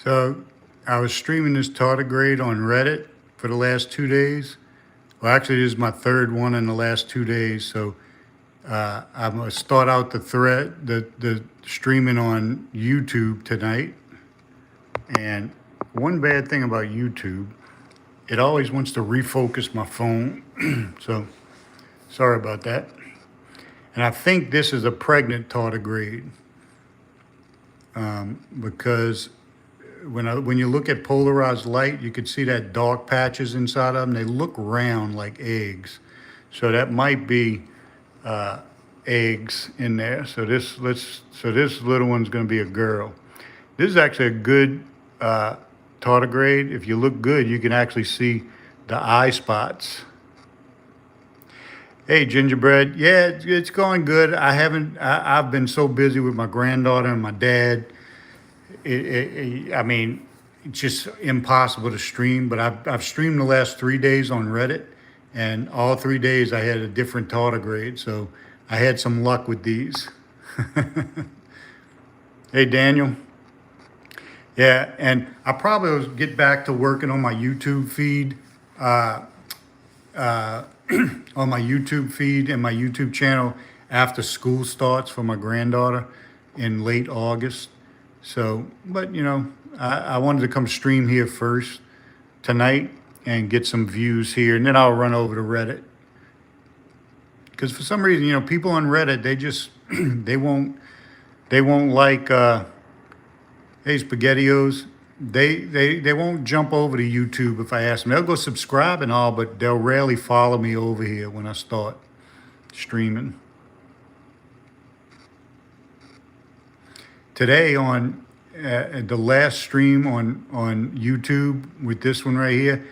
So I was streaming this tardigrade on Reddit for the last 2 days. Well, actually, this is my third one in the last 2 days. So I'm gonna start out the streaming on YouTube tonight. And one bad thing about YouTube, it always wants to refocus my phone. So sorry about that. And I think this is a pregnant tardigrade because when you look at polarized light, you can see that dark patches inside of them. They look round like eggs, so that might be eggs in there. So this little one's going to be a girl. This is actually a good tardigrade. If you look good, you can actually see the eye spots. Hey, Gingerbread. Yeah, it's going good. I've been so busy with my granddaughter and my dad. I mean, it's just impossible to stream. But I've streamed the last 3 days on Reddit, and all 3 days I had a different tardigrade. So I had some luck with these. Hey, Daniel. Yeah, and I probably will get back to working on my YouTube feed. On my YouTube feed and my YouTube channel after school starts for my granddaughter in late August. So, but I wanted to come stream here first tonight and get some views here, and then I'll run over to Reddit. Because for some reason, people on Reddit, they just they won't like hey, SpaghettiOs. They won't jump over to YouTube if I ask them. They'll go subscribe and all, but they'll rarely follow me over here when I start streaming. Today on the last stream on YouTube with this one right here,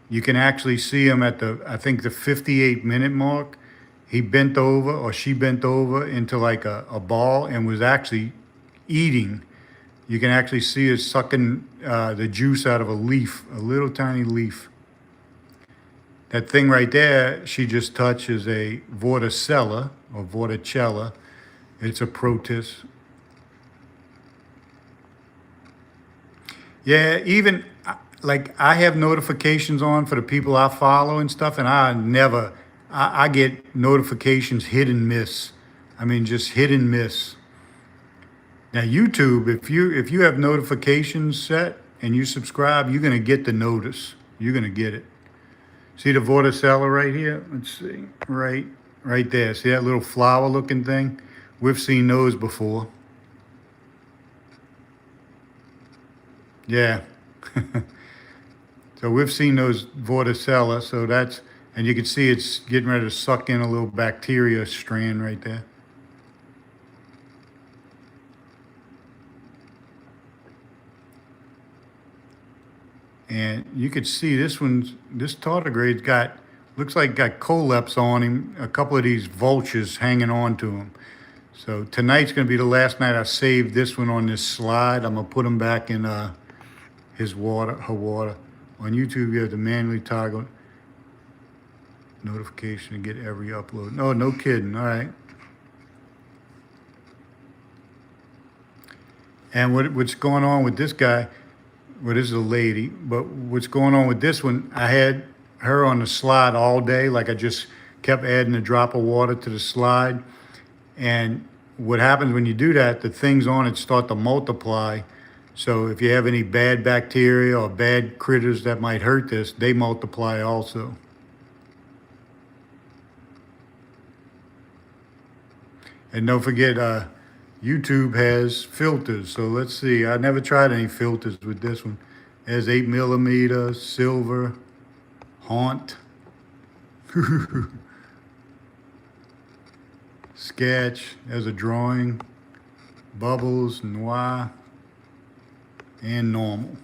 you can actually see him at I think the 58-minute mark. He bent over, or she bent over into like a ball and was actually eating. You can actually see it sucking the juice out of a leaf, a little tiny leaf. That thing right there, she just touched, is a vorticella or vorticella. It's a protist. Yeah, even like I have notifications on for the people I follow and stuff, and I get notifications hit and miss. I mean, just hit and miss. Now YouTube, if you have notifications set and you subscribe, you're gonna get the notice. You're gonna get it. See the vorticella right here? Let's see, right there. See that little flower-looking thing? We've seen those before. Yeah. So we've seen those vorticella. So and you can see it's getting ready to suck in a little bacteria strand right there. And you could see this tardigrade's looks like got coleps on him, a couple of these vultures hanging on to him. So tonight's gonna be the last night I saved this one on this slide. I'm gonna put him back in her water. On YouTube, you have to manually toggle notification to get every upload. No kidding, all right. And what's going on with this guy, well, this is a lady, but what's going on with this one, I had her on the slide all day. Like I just kept adding a drop of water to the slide. And what happens when you do that, the things on it start to multiply. So if you have any bad bacteria or bad critters that might hurt this, they multiply also. And don't forget, YouTube has filters. So let's see. I never tried any filters with this one. It has 8mm, silver, haunt, sketch. There's a drawing, bubbles, noir, and normal.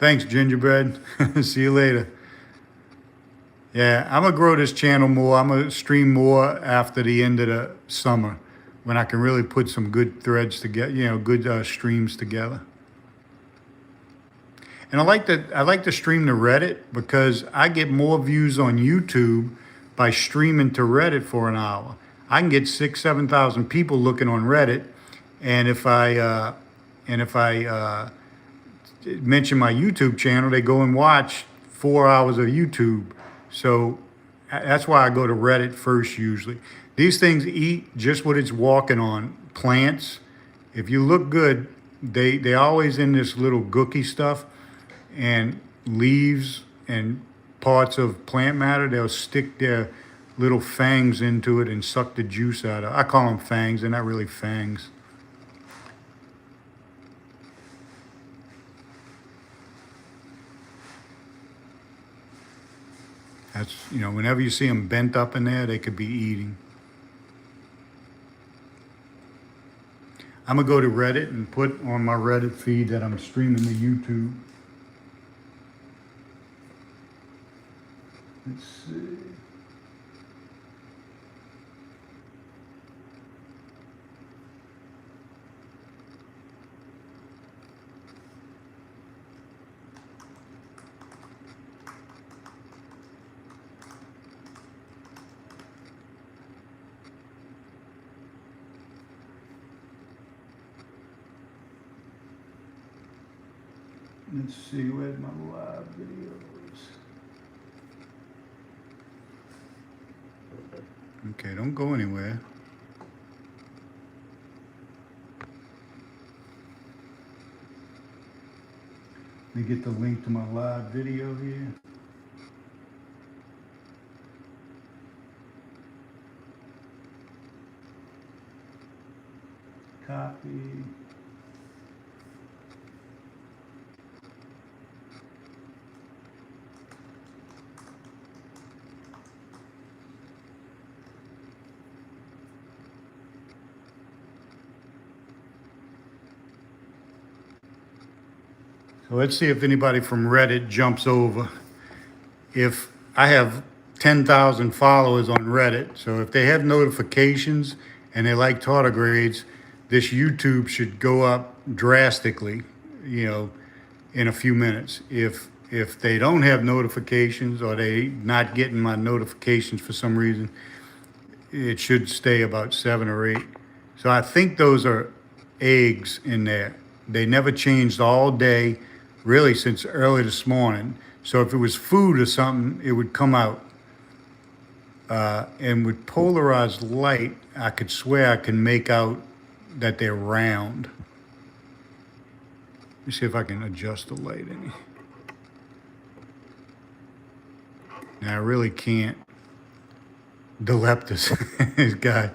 Thanks, Gingerbread. See you later. Yeah, I'm going to grow this channel more. I'm going to stream more after the end of the summer when I can really put some good threads together, good streams together. And I like to stream to Reddit because I get more views on YouTube by streaming to Reddit for an hour. I can get 7,000 people looking on Reddit, and if I mention my YouTube channel, they go and watch 4 hours of YouTube. So that's why I go to Reddit first usually. These things eat just what it's walking on. Plants. If you look good, they always in this little gooky stuff, and leaves and parts of plant matter. They'll stick their little fangs into it and suck the juice out of it. I call them fangs. They're not really fangs. That's, whenever you see them bent up in there, they could be eating. I'm going to go to Reddit and put on my Reddit feed that I'm streaming to YouTube. Let's see. Let's see, where's my live videos? Okay, don't go anywhere. Let me get the link to my live video here. Copy. So let's see if anybody from Reddit jumps over. If I have 10,000 followers on Reddit, so if they have notifications and they like tardigrades, this YouTube should go up drastically, in a few minutes. If they don't have notifications, or they not getting my notifications for some reason, it should stay about 7 or 8. So I think those are eggs in there. They never changed all day, really since early this morning. So if it was food or something, it would come out. And with polarized light, I could swear I can make out that they're round. Let me see if I can adjust the light any. Now I really can't. Dileptus, this guy.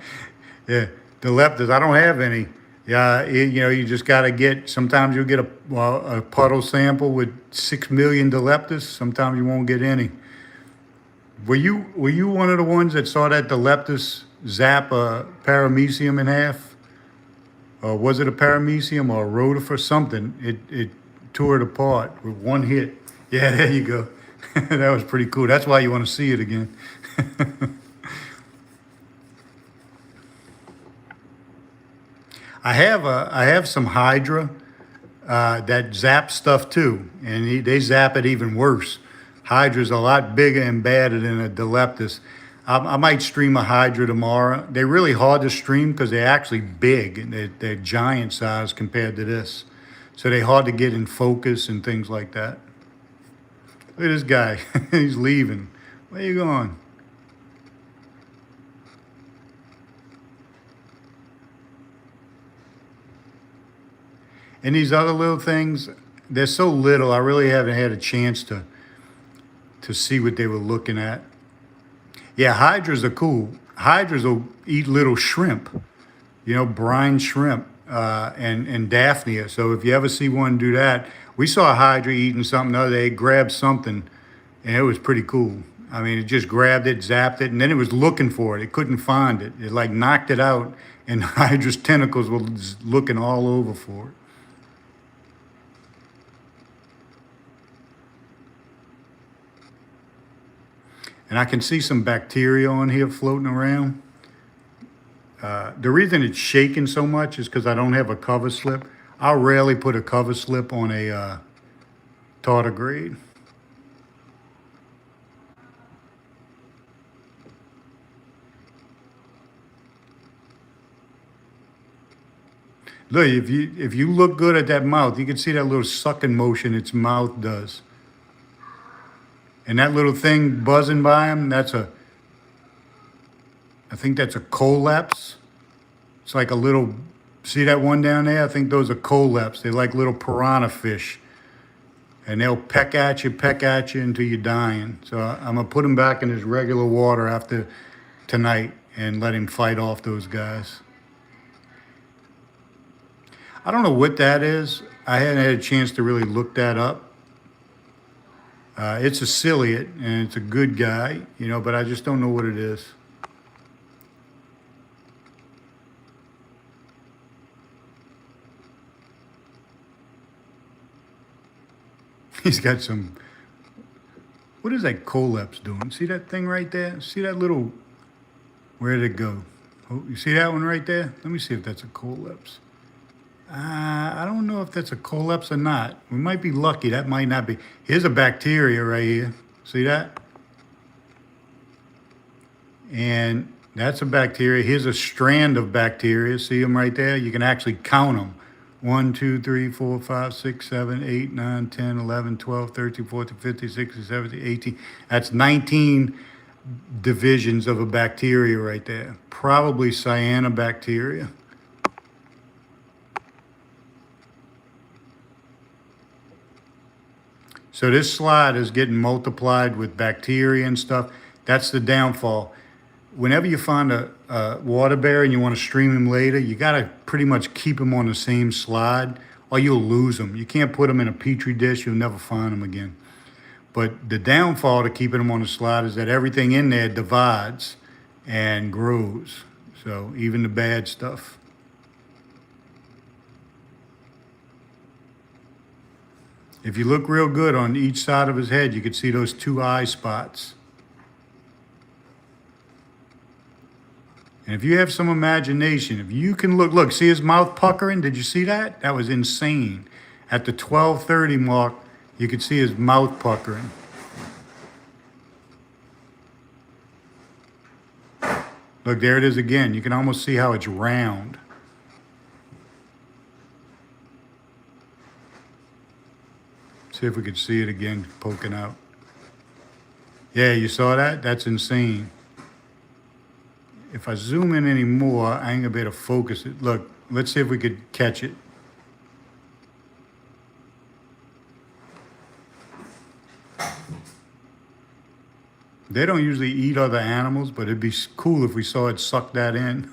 Yeah, Dileptus, I don't have any. Yeah, you just got to get, sometimes you'll get a puddle sample with 6 million Dileptus. Sometimes you won't get any. Were you one of the ones that saw that Dileptus zap a paramecium in half? Or was it a paramecium or a rotifer? Something. It tore it apart with one hit. Yeah, there you go. That was pretty cool. That's why you want to see it again. I have some Hydra that zap stuff too, and they zap it even worse. Hydra's a lot bigger and badder than a Dileptus. I might stream a Hydra tomorrow. They're really hard to stream because they're actually big, and they're giant size compared to this. So they're hard to get in focus and things like that. Look at this guy. He's leaving. Where you going? And these other little things, they're so little, I really haven't had a chance to see what they were looking at. Yeah, hydras are cool. Hydras will eat little shrimp, brine shrimp, and Daphnia. So if you ever see one do that, we saw a hydra eating something the other day, it grabbed something, and it was pretty cool. I mean, it just grabbed it, zapped it, and then it was looking for it. It couldn't find it. It like knocked it out, and the hydra's tentacles were looking all over for it. And I can see some bacteria on here floating around. The reason it's shaking so much is because I don't have a cover slip. I'll rarely put a cover slip on a tardigrade. Look, if you look good at that mouth, you can see that little sucking motion its mouth does. And that little thing buzzing by him, I think that's a collapse. It's like a little, see that one down there? I think those are collapse. They're like little piranha fish. And they'll peck at you until you're dying. So I'm going to put him back in his regular water after tonight and let him fight off those guys. I don't know what that is. I hadn't had a chance to really look that up. It's a ciliate, and it's a good guy, but I just don't know what it is. He's got some, what is that collapse doing? See that thing right there? See that little, where did it go? Oh, you see that one right there? Let me see if that's a collapse. I don't know if that's a collapse or not. We might be lucky. That might not be. Here's a bacteria right here. See that? And that's a bacteria. Here's a strand of bacteria. See them right there? You can actually count them. 1, 2, 3, 4, 5, 6, 7, 8, 9, 10, 11, 12, 13, 14, 15, 16, 17, 18. That's 19 divisions of a bacteria right there. Probably cyanobacteria. So this slide is getting multiplied with bacteria and stuff. That's the downfall. Whenever you find a water bear and you want to stream him later, you got to pretty much keep him on the same slide or you'll lose them. You can't put them in a petri dish. You'll never find them again. But the downfall to keeping them on the slide is that everything in there divides and grows. So even the bad stuff. If you look real good on each side of his head, you can see those 2 eye spots. And if you have some imagination, if you can look, see his mouth puckering? Did you see that? That was insane. At the 12:30 mark, you could see his mouth puckering. Look, there it is again. You can almost see how it's round. See if we could see it again, poking out. Yeah, you saw that? That's insane. If I zoom in any more, I ain't gonna be able to focus it. Look, let's see if we could catch it. They don't usually eat other animals, but it'd be cool if we saw it suck that in.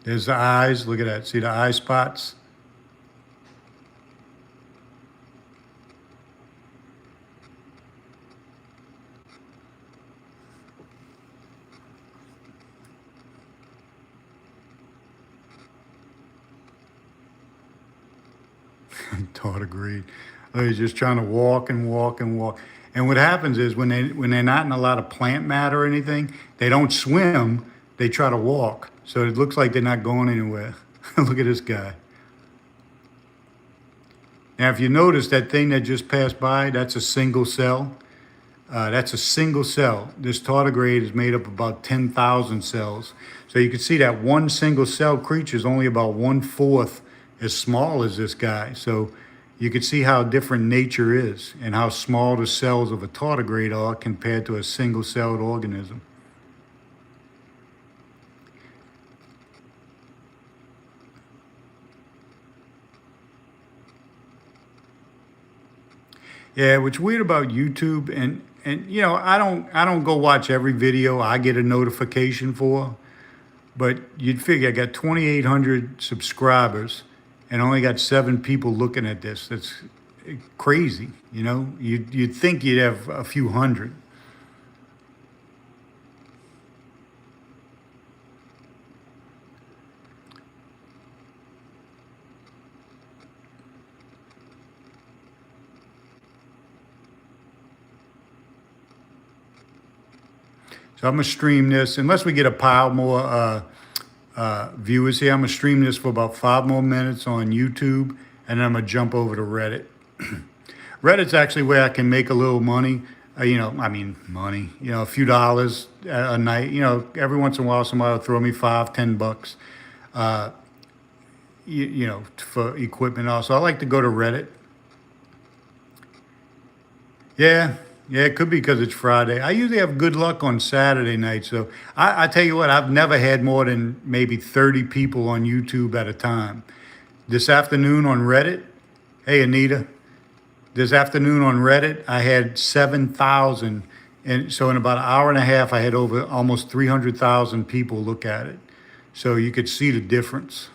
There's the eyes. Look at that. See the eye spots? Tardigrade. He's just trying to walk and walk and walk. And what happens is when they're not in a lot of plant matter or anything, they don't swim. They try to walk. So it looks like they're not going anywhere. Look at this guy. Now, if you notice that thing that just passed by, that's a single cell. That's a single cell. This tardigrade is made up of about 10,000 cells. So you can see that one single cell creature is only about 1/4 as small as this guy. So you can see how different nature is and how small the cells of a tardigrade are compared to a single-celled organism. Yeah, what's weird about YouTube, and I don't go watch every video I get a notification for, but you'd figure I got 2,800 subscribers and only got 7 people looking at this. That's crazy, You'd think you'd have a few hundred. So I'm gonna stream this, unless we get a pile more viewers here. I'm gonna stream this for about 5 more minutes on YouTube, and then I'm gonna jump over to Reddit. Reddit's actually where I can make a little money. Money. A few dollars a night. Every once in a while, somebody will throw me 5, $10. For equipment also. I like to go to Reddit. Yeah, yeah, it could be because it's Friday. I usually have good luck on Saturday night. So I tell you what, I've never had more than maybe 30 people on YouTube at a time. This afternoon on Reddit, hey Anita, this afternoon on Reddit, I had 7,000. And so in about an hour and a half, I had over almost 300,000 people look at it. So you could see the difference.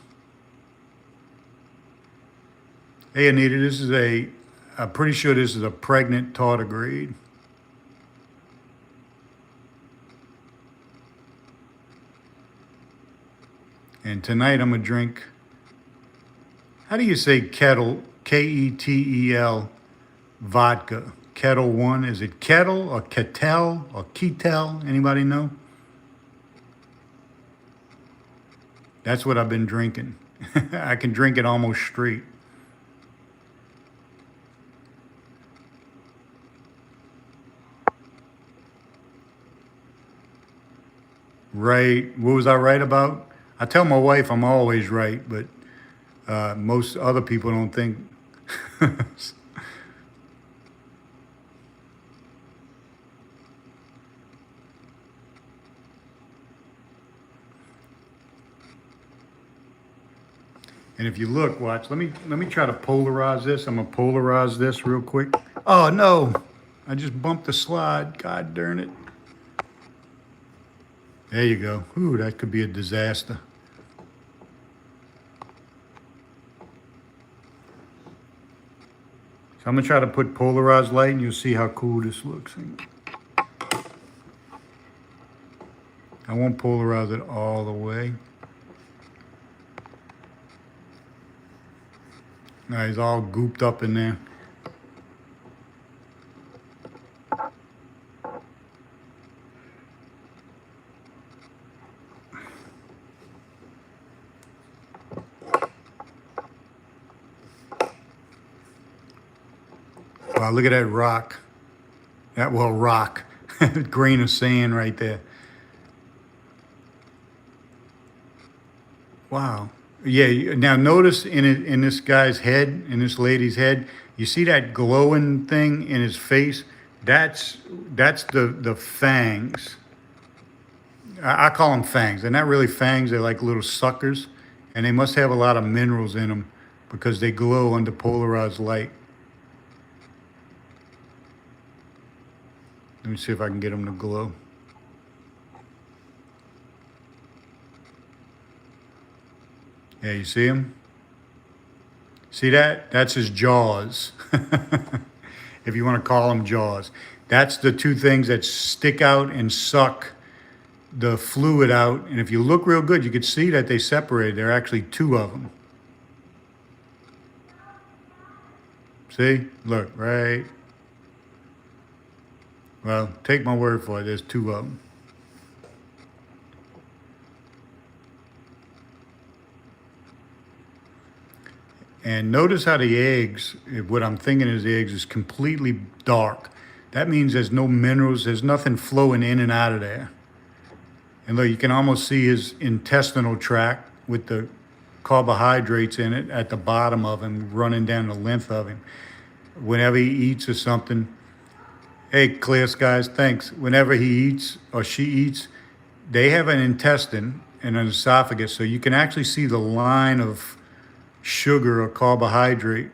Hey Anita, I'm pretty sure this is a pregnant tardigrade. And tonight I'm gonna drink, how do you say kettle? Ketel vodka. Kettle One. Is it kettle or ketel or ketel? Anybody know? That's what I've been drinking. I can drink it almost straight. Right. What was I right about? I tell my wife I'm always right, but most other people don't think. And if you look, watch. Let me try to polarize this. I'm gonna polarize this real quick. Oh no! I just bumped the slide. God darn it! There you go. Ooh, that could be a disaster. So I'm gonna try to put polarized light, and you'll see how cool this looks. I won't polarize it all the way. Now he's all gooped up in there. Wow, look at that rock. Rock. Grain of sand right there. Wow. Yeah, now notice in this guy's head, in this lady's head, you see that glowing thing in his face? That's the fangs. I call them fangs. They're not really fangs, they're like little suckers. And they must have a lot of minerals in them because they glow under polarized light. Let me see if I can get them to glow. Yeah, you see him? See that? That's his jaws. If you want to call them jaws. That's the two things that stick out and suck the fluid out. And if you look real good, you can see that they separate. There are actually two of them. See? Look, right? Well, take my word for it. There's two of them. And notice how the eggs, what I'm thinking is the eggs, is completely dark. That means there's no minerals, there's nothing flowing in and out of there. And look, you can almost see his intestinal tract with the carbohydrates in it at the bottom of him, running down the length of him. Whenever he eats or something, hey, Clear Skies, thanks. Whenever he eats or she eats, they have an intestine and an esophagus, so you can actually see the line of sugar or carbohydrate.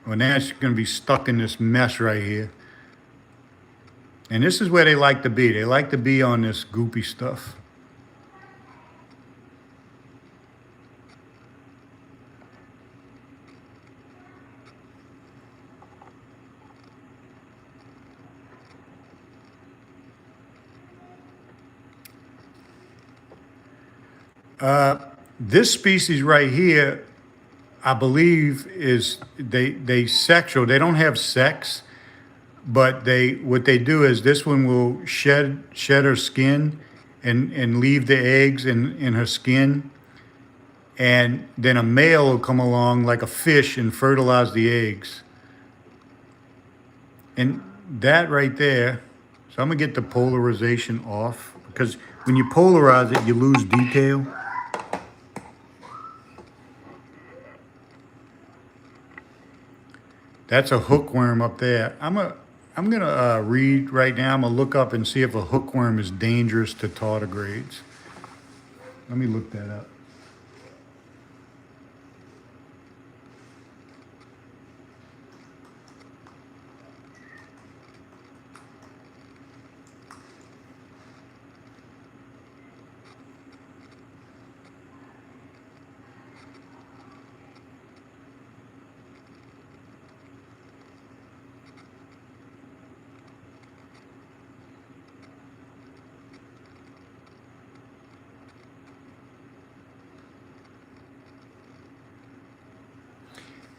Well, now it's going to be stuck in this mess right here. And this is where they like to be. They like to be on this goopy stuff. This species right here, I believe, is they sexual. They don't have sex, but what they do is this one will shed her skin and leave the eggs in her skin, and then a male will come along like a fish and fertilize the eggs. And that right there, so I'm gonna get the polarization off because when you polarize it, you lose detail. That's a hookworm up there. I'm gonna read right now. I'm gonna look up and see if a hookworm is dangerous to tardigrades. Let me look that up.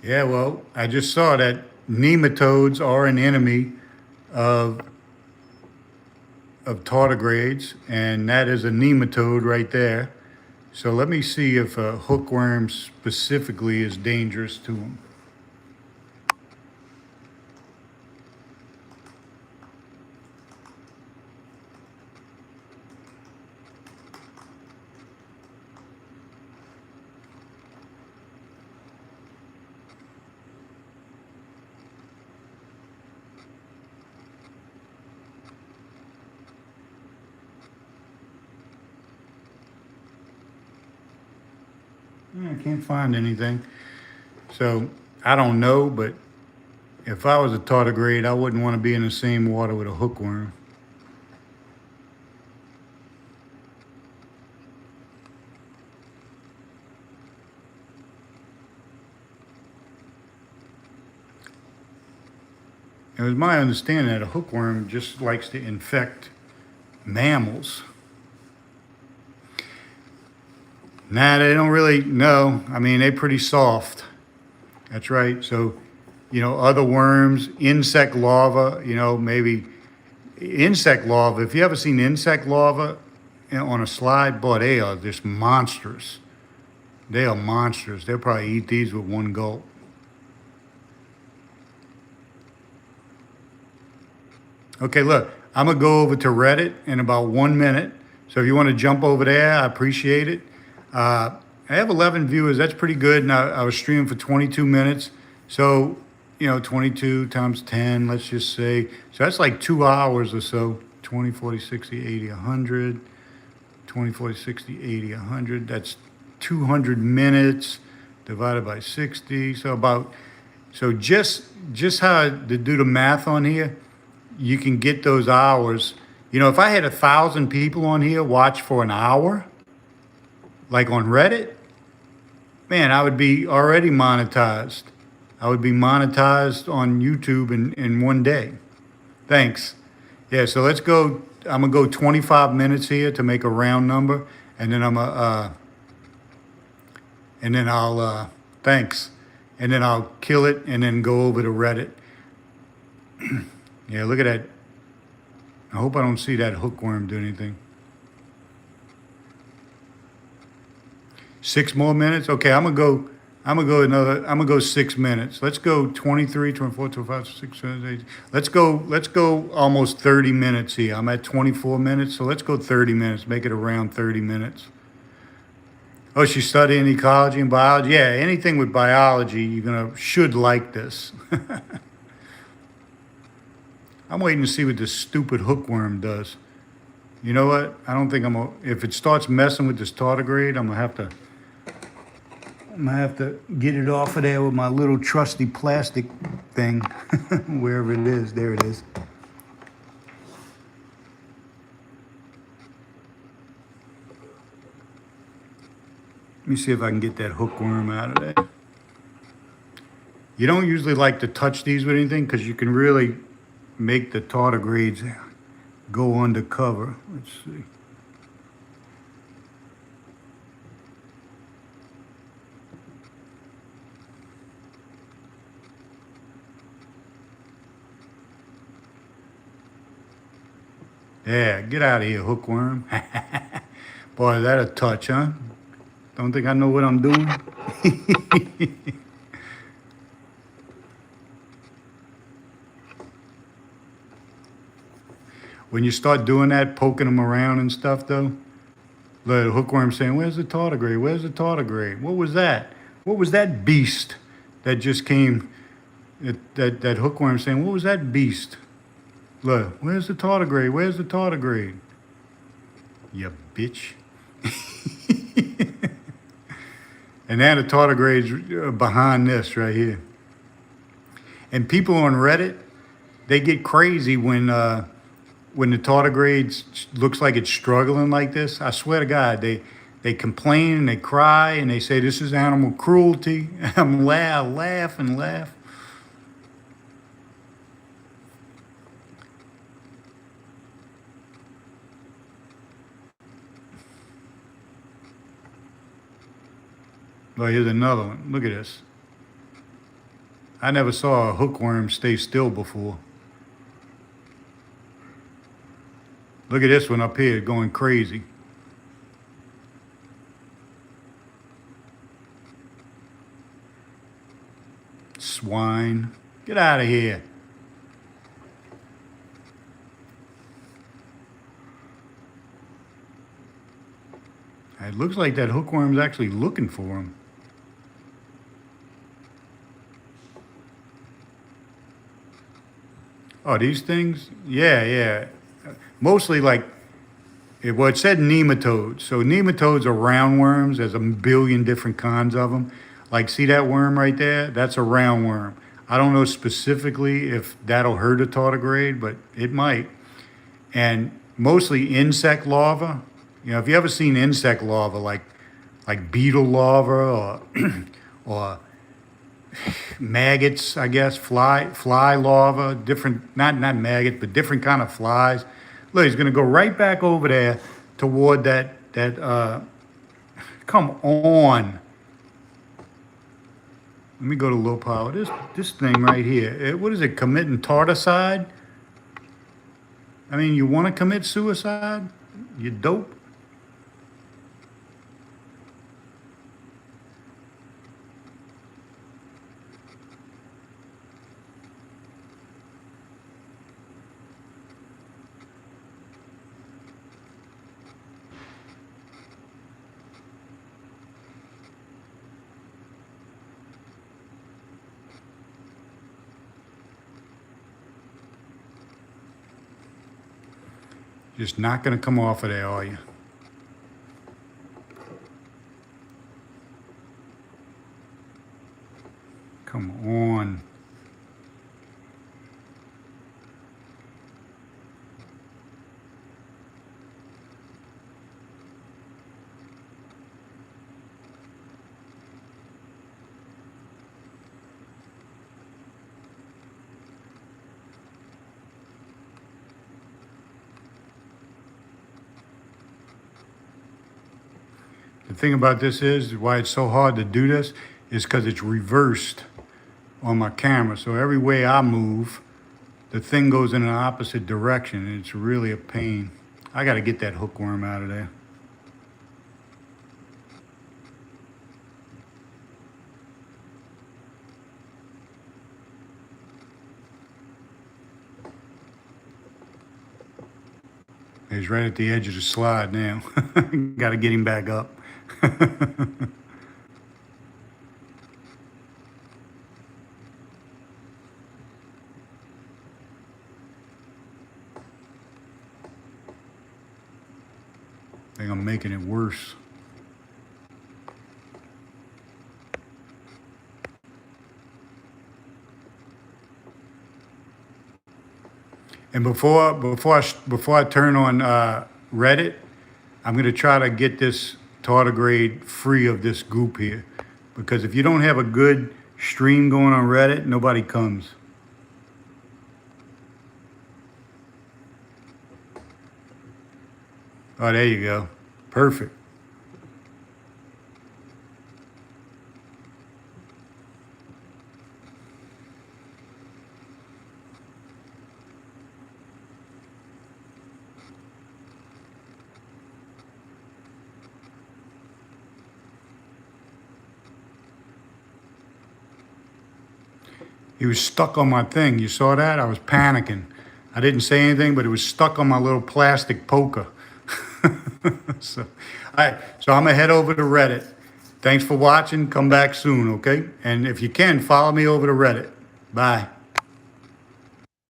Yeah, well, I just saw that nematodes are an enemy of tardigrades, and that is a nematode right there. So let me see if a hookworm specifically is dangerous to them. I can't find anything. So I don't know, but if I was a tardigrade, I wouldn't want to be in the same water with a hookworm. It was my understanding that a hookworm just likes to infect mammals. Nah, they don't really know. I mean, they're pretty soft. That's right. So, other worms, insect larvae, maybe insect larvae. If you ever seen insect larvae on a slide, boy, they are just monstrous. They are monsters. They'll probably eat these with one gulp. Okay, look, I'm going to go over to Reddit in about 1 minute. So if you want to jump over there, I appreciate it. I have 11 viewers. That's pretty good. And I was streaming for 22 minutes. So, 22 times 10, let's just say. So that's like 2 hours or so. 20, 40, 60, 80, 100. 20, 40, 60, 80, 100. That's 200 minutes divided by 60. So just how to do the math on here, you can get those hours. If I had 1,000 people on here watch for an hour, like on Reddit, man, I would be already monetized. I would be monetized on YouTube in 1 day. Thanks. Yeah, so let's go. I'm gonna go 25 minutes here to make a round number, and then thanks, and then I'll kill it, and then go over to Reddit. Yeah, look at that. I hope I don't see that hookworm do anything. 6 more minutes? Okay, I'm gonna go 6 minutes. Let's go 23, 24, 25, 6, 7, 8. Let's go almost 30 minutes here. I'm at 24 minutes, so let's go 30 minutes. Make it around 30 minutes. Oh, she's studying ecology and biology? Yeah, anything with biology, should like this. I'm waiting to see what this stupid hookworm does. You know what? I don't think if it starts messing with this tardigrade, I'm gonna have to get it off of there with my little trusty plastic thing, wherever it is. There it is. Let me see if I can get that hookworm out of there. You don't usually like to touch these with anything because you can really make the tardigrades go undercover. Let's see. Yeah, get out of here, hookworm. Boy, is that a touch, huh? Don't think I know what I'm doing? when you start doing that, poking them around and stuff, though, the hookworm saying, "Where's the tardigrade? Where's the tardigrade? What was that? What was that beast that just came?" That hookworm saying, "What was that beast? Look, where's the tardigrade? Where's the tardigrade? You bitch." And now the tardigrade's behind this right here. And people on Reddit, they get crazy when the tardigrade looks like it's struggling like this. I swear to God, they complain and they cry and they say this is animal cruelty. I'm laugh and laugh. Well, here's another one. Look at this. I never saw a hookworm stay still before. Look at this one up here going crazy. Swine. Get out of here. It looks like that hookworm's actually looking for him. Oh, these things? Yeah, yeah. Mostly like, well, it said nematodes. So nematodes are roundworms. There's a billion different kinds of them. Like, see that worm right there? That's a roundworm. I don't know specifically if that'll hurt a tardigrade, but it might. And mostly insect larvae. You know, if you ever seen insect larvae, like beetle larvae or or maggots, I guess, fly larvae, different, not maggots, but different kind of flies. Look, he's gonna go right back over there toward that. Come on. Let me go to low power. This thing right here. What is it? Committing tarticide? I mean, you want to commit suicide? You dope. Just not going to come off of there, are you? Come on. The thing about this is why it's so hard to do this is because it's reversed on my camera. So every way I move, the thing goes in an opposite direction, and it's really a pain. I got to get that hookworm out of there. He's right at the edge of the slide now. Got to get him back up. I think I'm making it worse. And before I turn on Reddit, I'm going to try to get this tardigrade free of this goop here, because if you don't have a good stream going on Reddit, nobody comes. Oh, there you go. Perfect. He was stuck on my thing. You saw that? I was panicking. I didn't say anything, but it was stuck on my little plastic poker. So, all right. So I'm going to head over to Reddit. Thanks for watching. Come back soon, okay? And if you can, follow me over to Reddit. Bye.